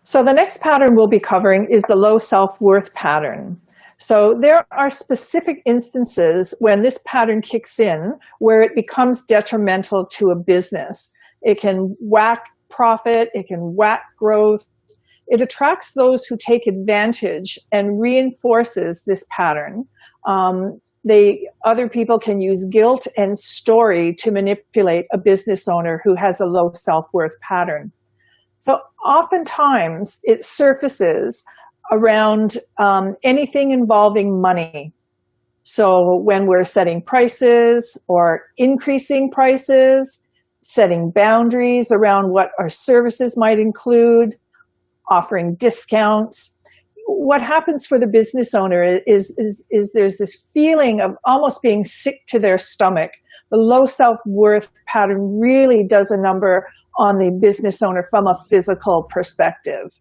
So the next pattern we'll be covering is the low self-worth pattern. So there are specific instances when this pattern kicks in where it becomes detrimental to a business. It can whack profit, it can whack growth. It attracts those who take advantage and reinforces this pattern. Other people can use guilt and story to manipulate a business owner who has a low self-worth pattern. So oftentimes it surfaces around anything involving money. So when we're setting prices or increasing prices, setting boundaries around what our services might include, offering discounts, what happens for the business owner is there's this feeling of almost being sick to their stomach. The low self-worth pattern really does a number on the business owner from a physical perspective.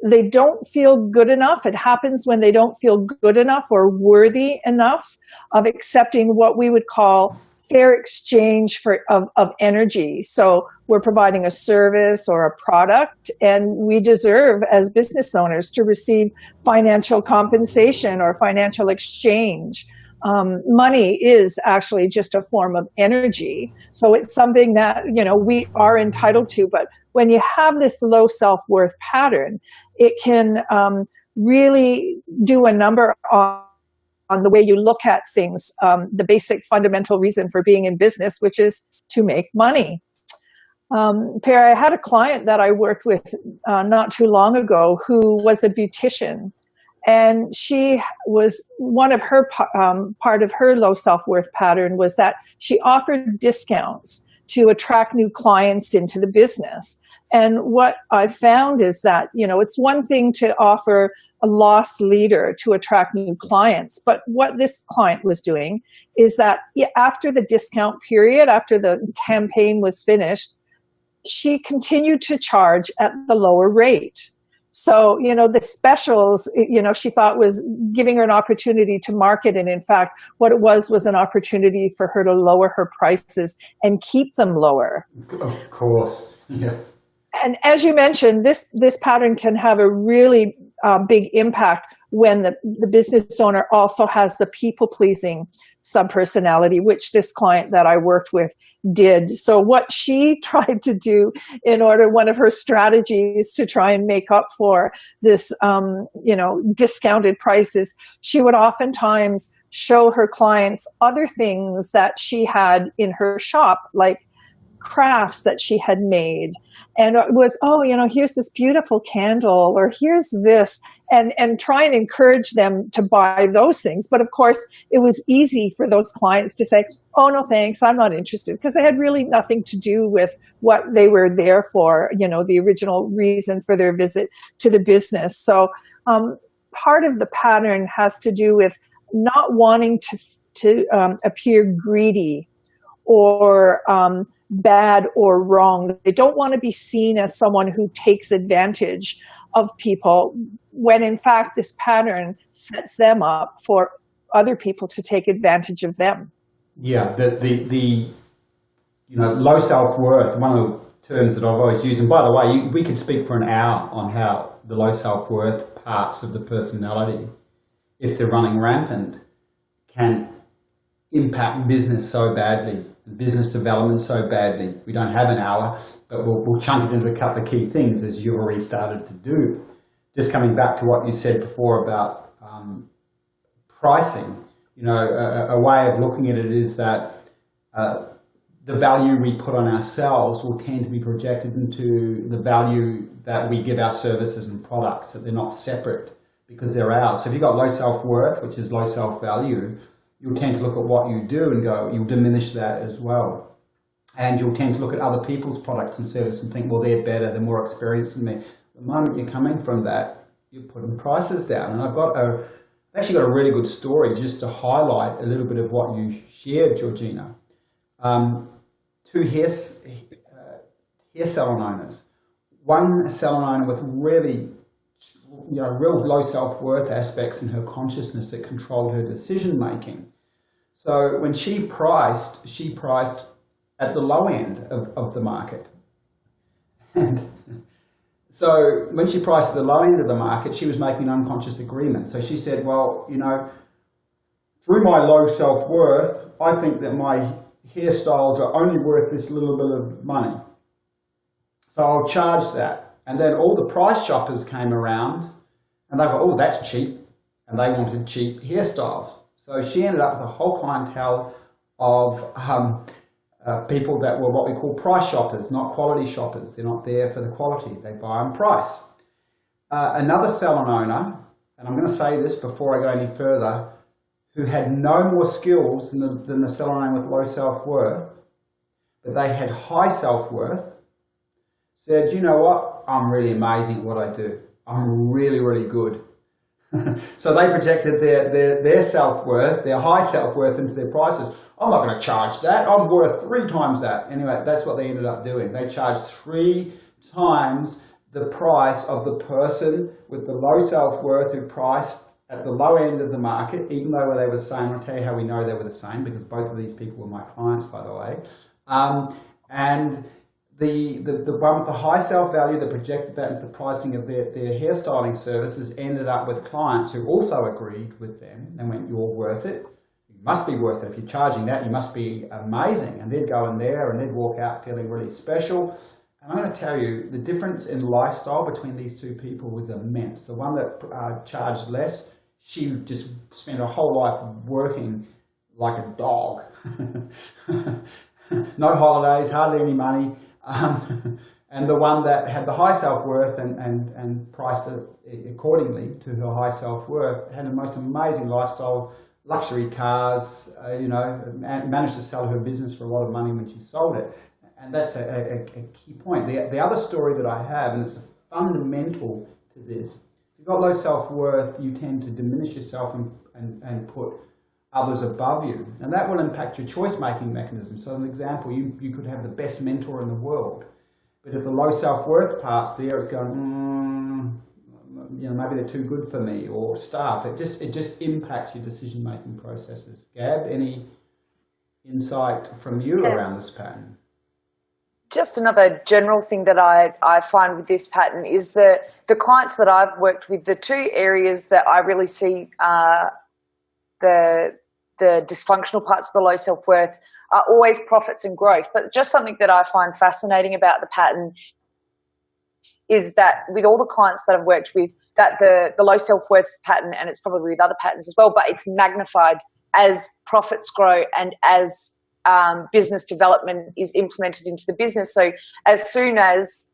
They don't feel good enough. It happens when they don't feel good enough or worthy enough of accepting what we would call fair exchange of energy. So we're providing a service or a product, and we deserve as business owners to receive financial compensation or financial exchange. Money is actually just a form of energy. So it's something that, we are entitled to. But when you have this low self-worth pattern, it can really do a number on the way you look at things, the basic fundamental reason for being in business, which is to make money. Per, I had a client that I worked with not too long ago who was a beautician. And she was one of her part of her low self-worth pattern was that she offered discounts to attract new clients into the business. And what I found is that, it's one thing to offer a loss leader to attract new clients. But what this client was doing is that after the discount period, after the campaign was finished, she continued to charge at the lower rate. So, the specials, she thought was giving her an opportunity to market. And in fact, what it was an opportunity for her to lower her prices and keep them lower. Of course. Yeah. And as you mentioned, this pattern can have a really big impact when the business owner also has the people-pleasing subpersonality, which this client that I worked with did. So what she tried to do one of her strategies to try and make up for this, discounted prices, she would oftentimes show her clients other things that she had in her shop, like crafts that she had made. And it was, here's this beautiful candle, or here's this, and try and encourage them to buy those things. But of course, it was easy for those clients to say, oh, no, thanks, I'm not interested, because they had really nothing to do with what they were there for, the original reason for their visit to the business. So part of the pattern has to do with not wanting to appear greedy or bad or wrong. They don't want to be seen as someone who takes advantage of people, when in fact this pattern sets them up for other people to take advantage of them. Yeah, the low self-worth, one of the terms that I've always used, and by the way, we could speak for an hour on how the low self-worth parts of the personality, if they're running rampant, can impact business so badly, business development so badly. We don't have an hour, but we'll chunk it into a couple of key things, as you've already started to do. Just coming back to what you said before about pricing, a way of looking at it is that the value we put on ourselves will tend to be projected into the value that we give our services and products, that they're not separate because they're ours. So if you've got low self-worth, which is low self-value, you'll tend to look at what you do and go, you'll diminish that as well. And you'll tend to look at other people's products and services and think, well, they're better, they're more experienced than me. The moment you're coming from that, you're putting prices down. And I've actually got a really good story just to highlight a little bit of what you shared, Georgina. Two hair salon owners. One salon owner with really real low self-worth aspects in her consciousness that controlled her decision making. So when she priced at the low end of the market. And So when she priced at the low end of the market, she was making an unconscious agreement. So she said, well, you know, through my low self-worth, I think that my hairstyles are only worth this little bit of money. So I'll charge that. And then all the price shoppers came around and they go, oh, that's cheap. And they wanted cheap hairstyles. So she ended up with a whole clientele of people that were what we call price shoppers, not quality shoppers. They're not there for the quality. They buy on price. Another salon owner, and I'm going to say this before I go any further, who had no more skills than the salon owner with low self-worth, but they had high self-worth, said, you know what, I'm really amazing at what I do. I'm really, really good. So they projected their self-worth, their high self-worth into their prices. I'm not going to charge that. I'm worth 3 times that. Anyway, that's what they ended up doing. They charged 3 times the price of the person with the low self-worth who priced at the low end of the market, even though they were the same. I'll tell you how we know they were the same, because both of these people were my clients, by the way. And the one with the high self-value that projected that into the pricing of their hairstyling services ended up with clients who also agreed with them and went, you're worth it. You must be worth it. If you're charging that, you must be amazing. And they'd go in there and they'd walk out feeling really special. And I'm going to tell you, the difference in lifestyle between these two people was immense. The one that charged less, she just spent her whole life working like a dog. No holidays, hardly any money. And the one that had the high self-worth and priced it accordingly to her high self-worth had the most amazing lifestyle, luxury cars, you know, and managed to sell her business for a lot of money when she sold it. And that's a key point. The other story that I have, and it's fundamental to this, if you've got low self-worth, you tend to diminish yourself and put others above you. And that will impact your choice-making mechanism. So as an example, you could have the best mentor in the world, but if the low self-worth part's there, it's going, you know, maybe they're too good for me, or staff. It just impacts your decision-making processes. Gab, any insight from you around this pattern? Just another general thing that I find with this pattern is that the clients that I've worked with, the 2 areas that I really see the dysfunctional parts of the low self-worth are always profits and growth. But just something that I find fascinating about the pattern is that with all the clients that I've worked with, that the low self-worth pattern, and it's probably with other patterns as well, but it's magnified as profits grow and as business development is implemented into the business. So as soon as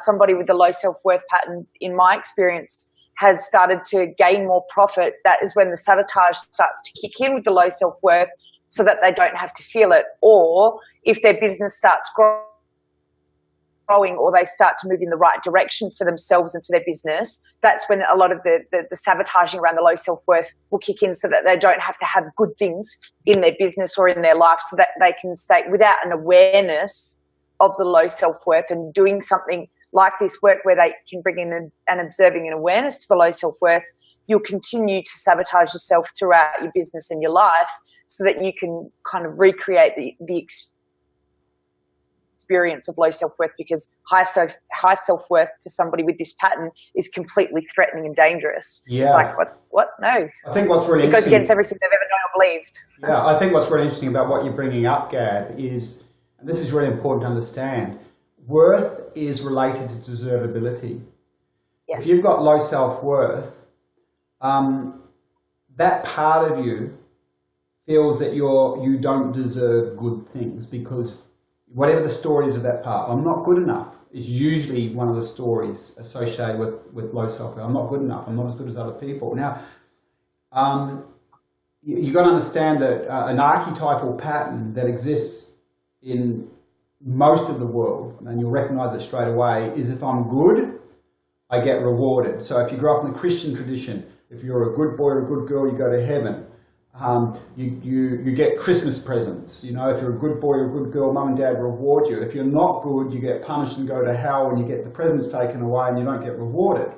somebody with a low self-worth pattern, in my experience, has started to gain more profit, that is when the sabotage starts to kick in with the low self-worth, so that they don't have to feel it. Or if their business starts growing, or they start to move in the right direction for themselves and for their business, that's when a lot of the sabotaging around the low self-worth will kick in, so that they don't have to have good things in their business or in their life, so that they can stay without an awareness of the low self-worth and doing something like this work where they can bring in an observing and awareness to the low self-worth. You'll continue to sabotage yourself throughout your business and your life, so that you can kind of recreate the experience of low self-worth, because high self-worth to somebody with this pattern is completely threatening and dangerous. Yeah. It's like, what? No. I think what's really it goes interesting, against everything they've ever known or believed. Yeah, I think what's really interesting about what you're bringing up, Gab, is, and this is really important to understand, worth is related to deservability. Yes. If you've got low self-worth, that part of you feels that you don't deserve good things, because whatever the story is of that part, I'm not good enough, is usually one of the stories associated with low self-worth. I'm not good enough. I'm not as good as other people. Now, you've got to understand that an archetypal pattern that exists in most of the world, and you'll recognize it straight away, is if I'm good, I get rewarded. So if you grow up in the Christian tradition, if you're a good boy or a good girl, you go to heaven. You get Christmas presents. You know, if you're a good boy or a good girl, mum and dad reward you. If you're not good, you get punished and go to hell, and you get the presents taken away and you don't get rewarded.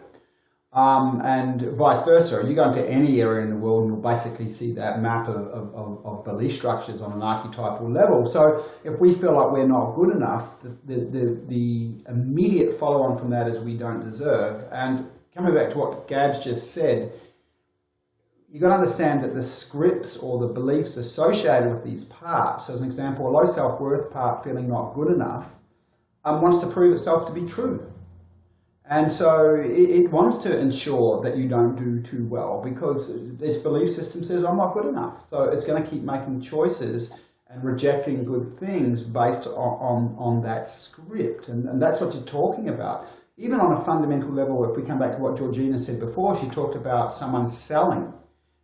and vice versa. You go into any area in the world and you'll basically see that map of belief structures on an archetypal level. So if we feel like we're not good enough, the immediate follow-on from that is we don't deserve. And coming back to what Gabs just said, you've got to understand that the scripts or the beliefs associated with these parts, so as an example, a low self-worth part feeling not good enough, wants to prove itself to be true. And so it wants to ensure that you don't do too well because its belief system says, I'm not good enough. So it's going to keep making choices and rejecting good things based on that script. And that's what you're talking about. Even on a fundamental level, if we come back to what Georgina said before, she talked about someone selling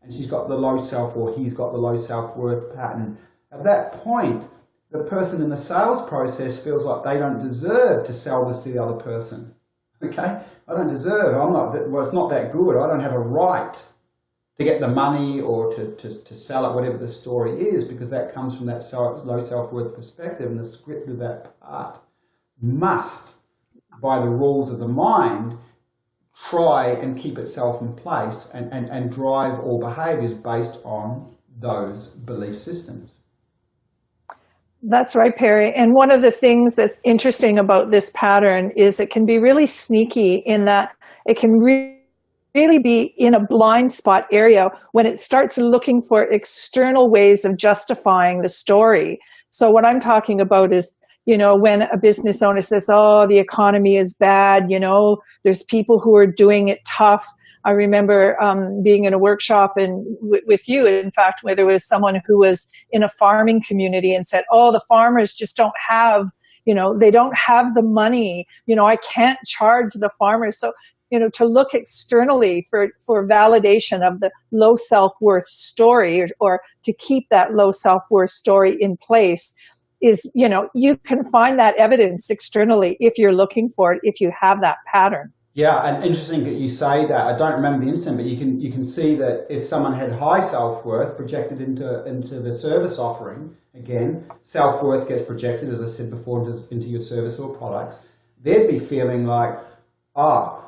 and she's got the low self or he's got the low self-worth pattern. At that point, the person in the sales process feels like they don't deserve to sell this to the other person. Okay, I don't deserve. Well, it's not that good. I don't have a right to get the money or to sell it, whatever the story is, because that comes from that low self-worth perspective, and the script of that part must, by the rules of the mind, try and keep itself in place and drive all behaviours based on those belief systems. That's right, Perry. And one of the things that's interesting about this pattern is it can be really sneaky in that it can really be in a blind spot area when it starts looking for external ways of justifying the story. So what I'm talking about is, when a business owner says, oh, the economy is bad, there's people who are doing it tough. I remember being in a workshop with you, in fact, where there was someone who was in a farming community and said, oh, the farmers just don't have, they don't have the money. I can't charge the farmers. So, to look externally for validation of the low self-worth story or to keep that low self-worth story in place is, you can find that evidence externally if you're looking for it, if you have that pattern. Yeah, and interesting that you say that. I don't remember the incident, but you can see that if someone had high self-worth projected into the service offering, again, self-worth gets projected, as I said before, into your service or products, they'd be feeling like, the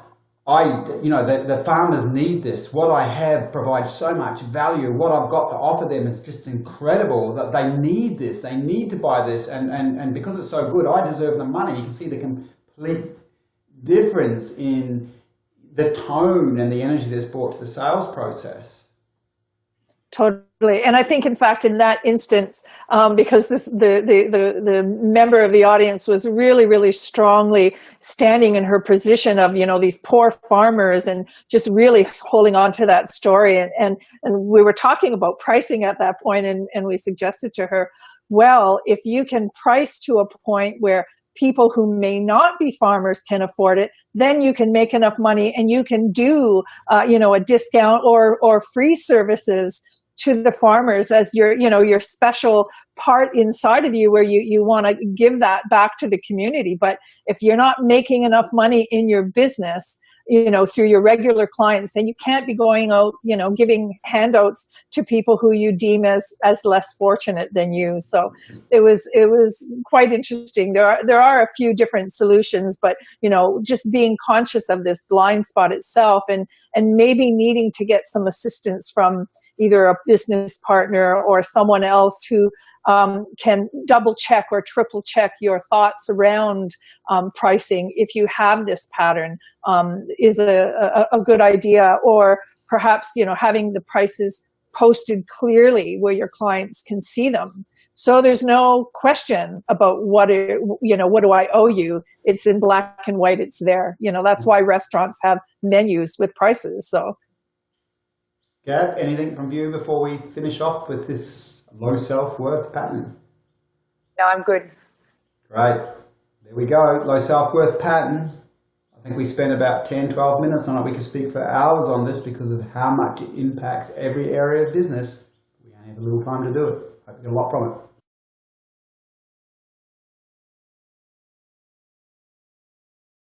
farmers need this. What I have provides so much value. What I've got to offer them is just incredible, that they need this. They need to buy this. And because it's so good, I deserve the money. You can see the complete difference in the tone and the energy that's brought to the sales process. Totally. And I think, in fact, in that instance, because the member of the audience was really, really strongly standing in her position of, these poor farmers and just really holding on to that story. And we were talking about pricing at that point, and we suggested to her, well, if you can price to a point where people who may not be farmers can afford it, then you can make enough money and you can do, a discount or free services to the farmers as your special part inside of you where you want to give that back to the community. But if you're not making enough money in your business, through your regular clients, then you can't be going out, giving handouts to people who you deem as less fortunate than you. So it was quite interesting. There are a few different solutions, but, just being conscious of this blind spot itself and maybe needing to get some assistance from either a business partner or someone else who can double check or triple check your thoughts around pricing if you have this pattern is a good idea. Or perhaps, having the prices posted clearly where your clients can see them. So there's no question about what do I owe you? It's in black and white. It's there. That's why restaurants have menus with prices. So, Gab, anything from you before we finish off with this low self-worth pattern? No, I'm good. Great. There we go. Low self-worth pattern. I think we spent about 10, 12 minutes on it. We could speak for hours on this because of how much it impacts every area of business. We only have a little time to do it. I hope you get a lot from it.